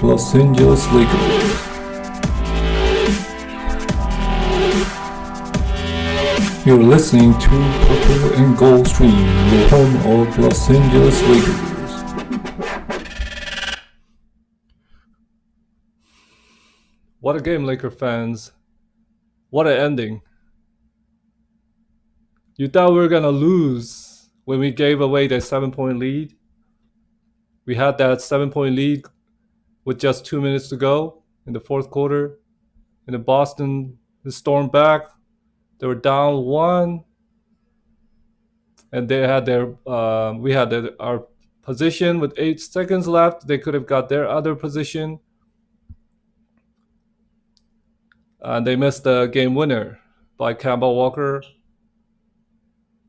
Los Angeles Lakers. You're listening to Purple&Gold stream, the home of Los Angeles Lakers. What a game, Laker fans. What an ending. You thought we were going to lose when we gave away that 7-point lead. We had that 7-point lead with just 2 minutes to go in the fourth quarter. And then Boston stormed back. They were down 1. And they had we had our position with 8 seconds left. They could have got their other position. And they missed the game winner by Kemba Walker.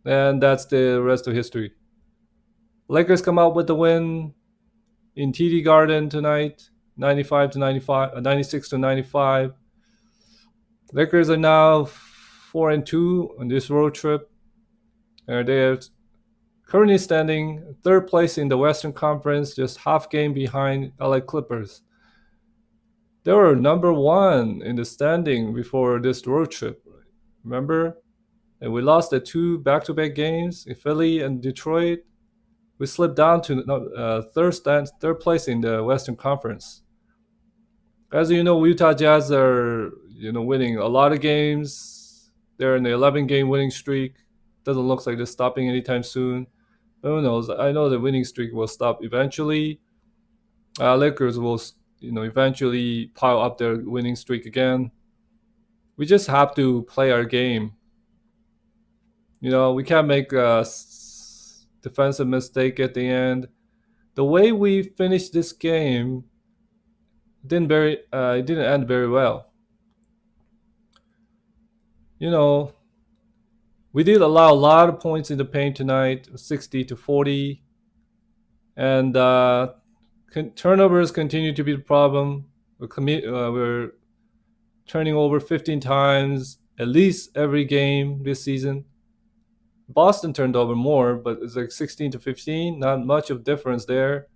And that's the rest of history. Lakers come out with the win in TD Garden tonight, 96 to 95. Lakers are now 4-2 on this road trip. They are currently standing third place in the Western Conference, just half game behind LA Clippers. They were number 1 in the standing before this road trip. Remember? And we lost the 2 back-to-back games in Philly and Detroit. We slipped down to third place in the Western Conference. As you know, Utah Jazz are winning a lot of games. They're in the 11-game winning streak. Doesn't look like they're stopping anytime soon. But who knows? I know the winning streak will stop eventually. Lakers will, eventually pile up their winning streak again. We just have to play our game. We can't make a defensive mistake at the end. The way we finished this game didn't end very well. We did allow a lot of points in the paint tonight, 60 to 40. And turnovers continue to be the problem. We're turning over 15 times, at least every game this season. Boston turned over more, but it's like 16 to 15, not much of difference there.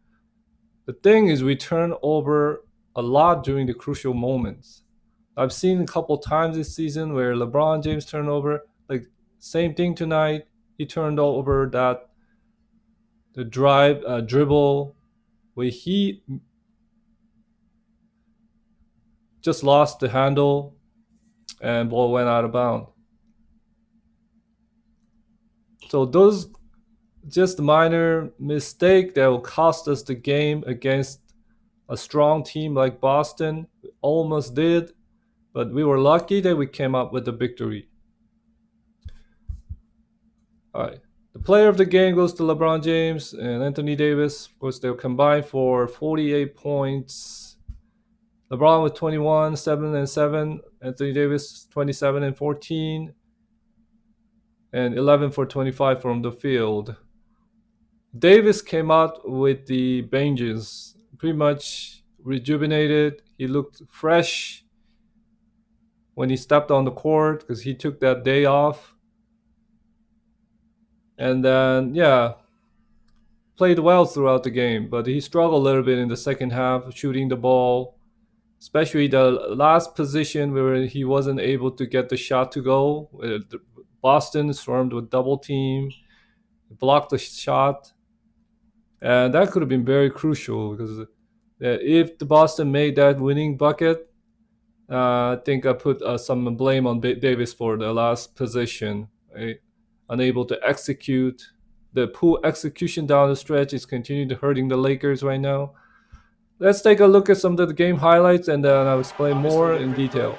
The thing is, we turn over a lot during the crucial moments. I've seen a couple times this season where LeBron James turned over, like same thing tonight. He turned over the dribble where he just lost the handle and ball went out of bounds. So those just minor mistake that will cost us the game against a strong team like Boston. We almost did, but we were lucky that we came up with the victory. All right. The player of the game goes to LeBron James and Anthony Davis. Of course, they'll combine for 48 points. LeBron with 21, 7 and 7. Anthony Davis 27 and 14. And 11 for 25 from the field. Davis came out with the vengeance, pretty much rejuvenated. He looked fresh when he stepped on the court because he took that day off. And then, played well throughout the game, but he struggled a little bit in the second half, shooting the ball, especially the last position where he wasn't able to get the shot to go. Boston swarmed with double team, blocked the shot, and that could have been very crucial because if the Boston made that winning bucket, I think I put some blame on Davis for the last position. Unable to execute. The poor execution down the stretch is continuing to hurting the Lakers right now. Let's take a look at some of the game highlights and then I'll explain more in detail.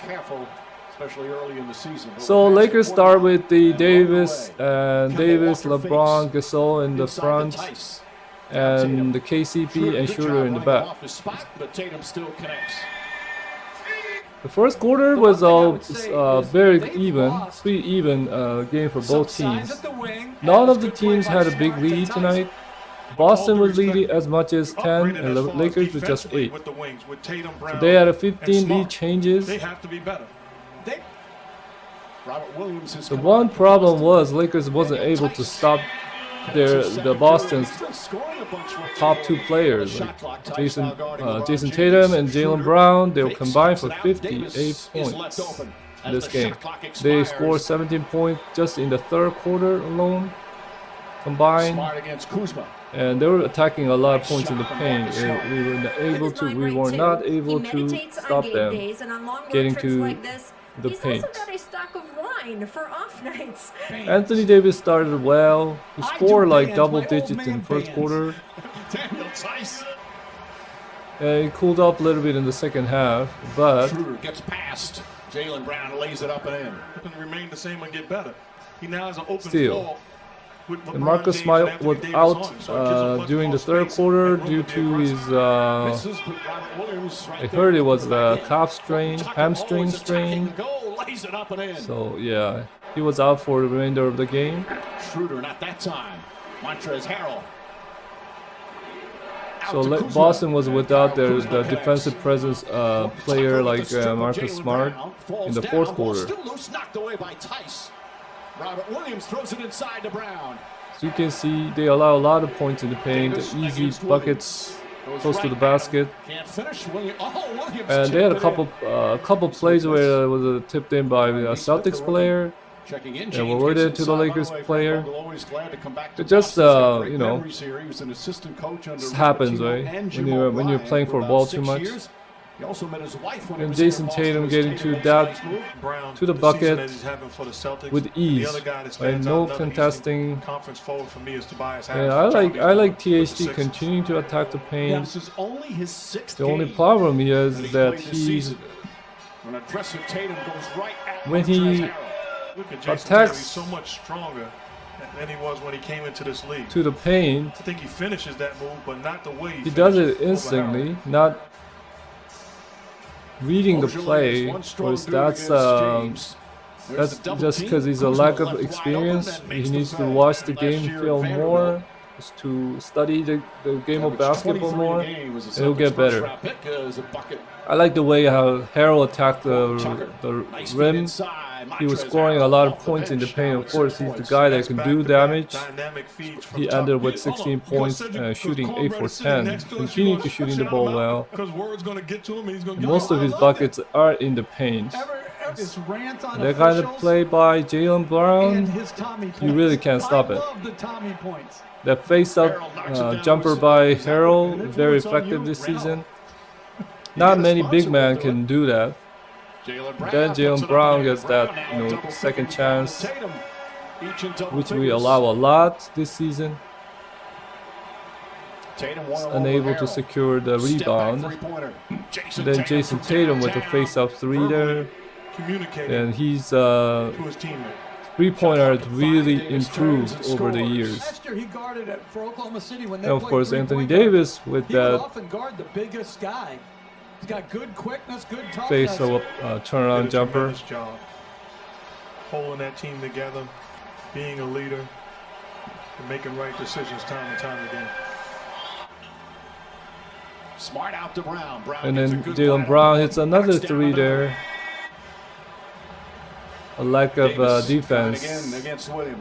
Especially early in the season. So Lakers start with the Davis, LeBron, Gasol in the front, and the KCP and Shooter in the back. The first quarter was very pretty even game for both teams. None of the teams had a big lead tonight. Boston was leading as much as 10, and the Lakers with just 8. So they had a 15 lead changes. The one problem was Lakers wasn't able to stop they're the Boston's top 2 players, like Jason Tatum and Jaylen Brown. They'll combine for 58 points in this game. They scored 17 points just in the 3rd quarter alone, combined. And they were attacking a lot of points in the paint. We were not able to stop them getting to the paint. Anthony Davis started well. He scored like double digits in the 1st quarter. And he cooled off a little bit in the 2nd half, but Schroeder gets past. Jaylen Brown lays it up and in. Can remain the same and get better. He now has an open still. And Marcus Smart was out during the 3rd quarter due to his, I heard it was the hamstring strain. So yeah, he was out for the remainder of the game. Schroeder not that time. Montrezl Harrell. So Boston was without the defensive presence player like Marcus Smart in the 4th quarter. Still loose, knocked away by Tice. Robert Williams throws it inside to Brown. So you can see they allow a lot of points in the paint, easy buckets close to the basket. Can't finish. Williams And they had a couple plays where it was tipped in by a Celtics player and awarded to the Lakers player. It just you know, this happens, right? When you're playing for a ball too much. And Jason Tatum getting to the bucket with ease, and no contesting. And I like THT continuing to attack the paint. The only problem is that when he attacks so much stronger than he was when he came into this league. To the paint, I think he finishes that move, but not the way he does it instantly, not reading the play. Of course, that's just because he's a lack of experience. He needs to watch the game film more, to study the game of basketball more, and he'll get better. I like the way how Harrell attacked the rim. He was scoring a lot of points in the paint. Of course, he's the guy that can do damage. He ended with 16 points, shooting 8 for 10, continuing to shooting the ball well. Most of his buckets are in the paint. That kind of play by Jaylen Brown, you really can't stop it. That face-up jumper by Harrell, very effective this season. Not many big men can do that. Then Jaylen Brown gets that, second chance, which we allow a lot this season. Unable to secure the rebound. Then Jason Tatum with the face-up 3 there. And his three-pointer has really improved over the years. And of course, Anthony Davis with that face-up turnaround jumper. Holding that team together, being a leader, and making right decisions time and time again. Smart out to Brown. And then Jaylen Brown hits another 3 there. A lack of defense,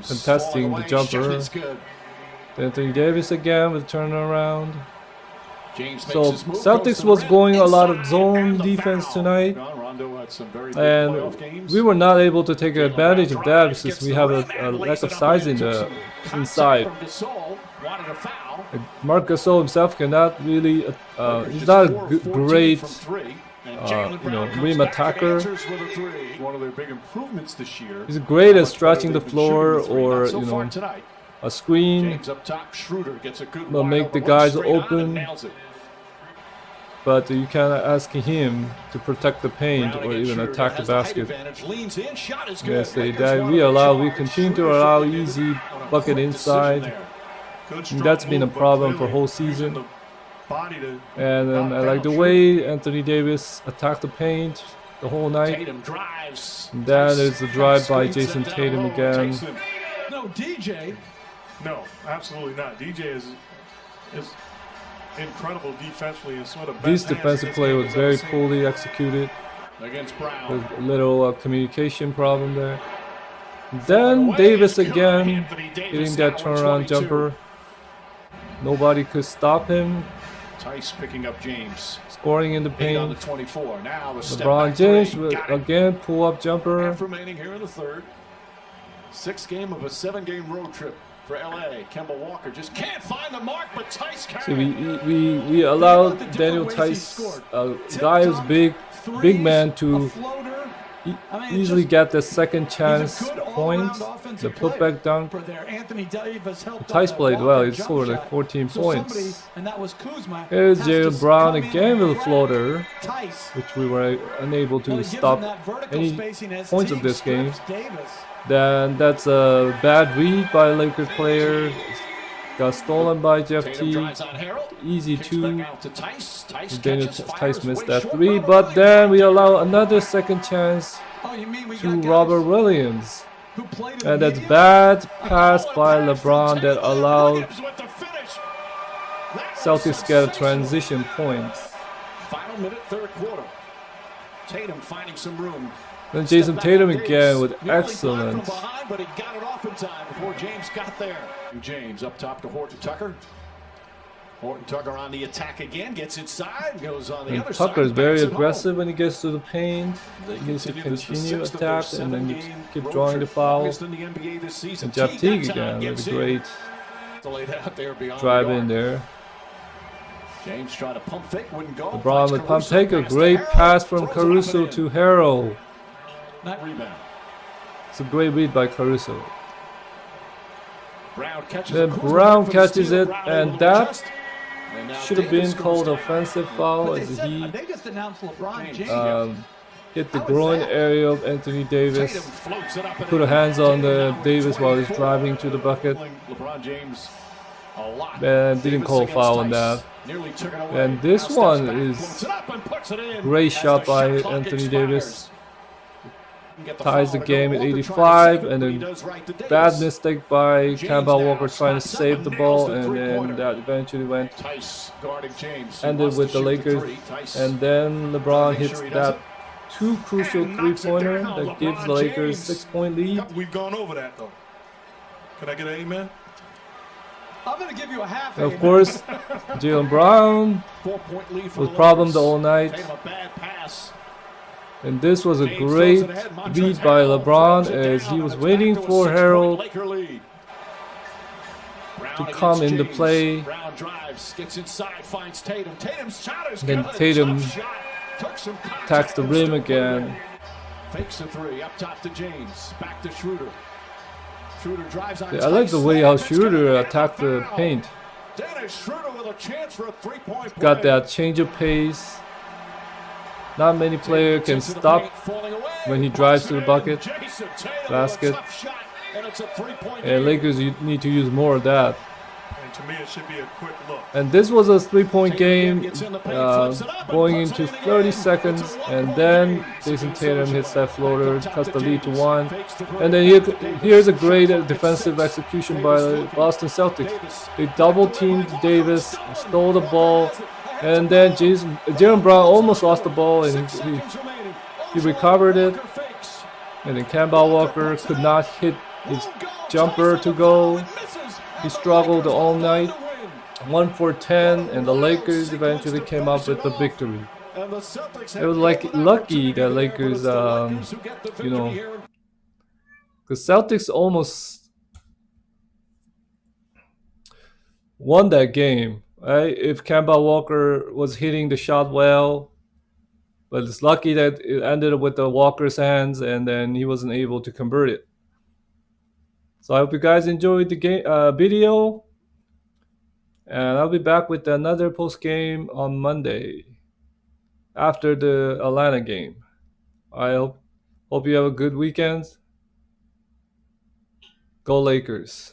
contesting the jumper. Anthony Davis again with turnaround. So Celtics was going a lot of zone defense tonight, and we were not able to take advantage of that since we have a lack of size in the inside. Marc Gasol himself cannot really, he's not a great rim attacker. He's great at stretching the floor or a screen, will make the guys open. But you cannot ask him to protect the paint or even attack the basket. Yes, we continue to allow easy bucket inside. And that's been a problem for whole season. And then I like the way Anthony Davis attacked the paint the whole night. And then there's a drive by Jason Tatum again. No, DJ. No, absolutely not. DJ is incredible defensively. And sort of this defensive play was very poorly executed. Against Brown. There's a little communication problem there. Then Davis Good. again Anthony Davis hitting that now with turnaround 22. jumper. Nobody could stop him. Tice picking up James. Scoring in the 8 on the paint. 24. Now a step LeBron back James three. with Got it. again pull-up jumper. Half remaining here in the third. 6th game of a 7-game road trip for LA. Kemba Walker just can't find the mark, but Tice So carrying. we allowed Daniel Tice, a guy who's big man, to easily get the second chance point, the putback dunk. Tice played well. He scored like 14 points. Here's Jalen Brown again with a floater, which we were unable to stop any points of this game. Then that's a bad read by a Lakers player. Got stolen by Jeff T. Easy two. Daniel Tice missed that three, but then we allow another second chance to Robert Williams. And that's bad pass by LeBron that allowed Celtics get a transition point. Final minute, third quarter. Tatum finding some room. Then Jason Tatum again with excellent. Behind, but he got it off in time before James got there. James up top to Horton Tucker. Horton Tucker on the attack again, gets inside, goes on the other side. Tucker is very aggressive when he gets to the paint. He needs to continue attack and then you keep drawing the foul. And Jeff Teague again with a great drive in there. James tried to pump fake, wouldn't go. LeBron with pump fake, a great pass from Caruso to Harrell. Rebound. It's a great read by Caruso. Brown catches Then it. Brown catches it, and that should have been called offensive foul as he hit the groin area of Anthony Davis. Put a hands on the Davis while he's driving to the bucket. And didn't call a foul on that. And this one is great shot by Anthony Davis. Ties the game at 85, and a bad mistake by Kemba Walker trying to save the ball, and then that eventually ended with the Lakers. And then LeBron hits that too crucial three-pointer that gives the Lakers 6-point lead. We've gone over that though. Can I get an amen? I'm going to give you a half. And of course, Jalen Brown was problemed all night. And this was a great lead by LeBron as he was waiting for Harrell to come into play. Then Tatum attacks the rim again. Fakes a three up top to James, back to Schroeder. Schroeder drives on. I like the way how Schroeder attacked the paint. Schroeder with a chance for a three-point play. Got that change of pace. Not many players can stop when he drives to the bucket, basket. And Lakers need to use more of that. And to me, it should be a quick look. And this was a three-point game going into 30 seconds. And then Jason Tatum hits that floater, cuts the lead to 1. And then here's a great defensive execution by the Boston Celtics. They double-teamed Davis, stole the ball. And then Jalen Brown almost lost the ball, and he recovered it. And then Kemba Walker could not hit his jumper to go. He struggled all night. 1 for 10, and the Lakers eventually came up with the victory. It was like lucky that Lakers, you know, because Celtics almost won that game. Right? If Kemba Walker was hitting the shot well, but it's lucky that it ended up with the Walker's hands, and then he wasn't able to convert it. So I hope you guys enjoyed the game video, and I'll be back with another post game on Monday after the Atlanta game. I hope you have a good weekend. Go Lakers.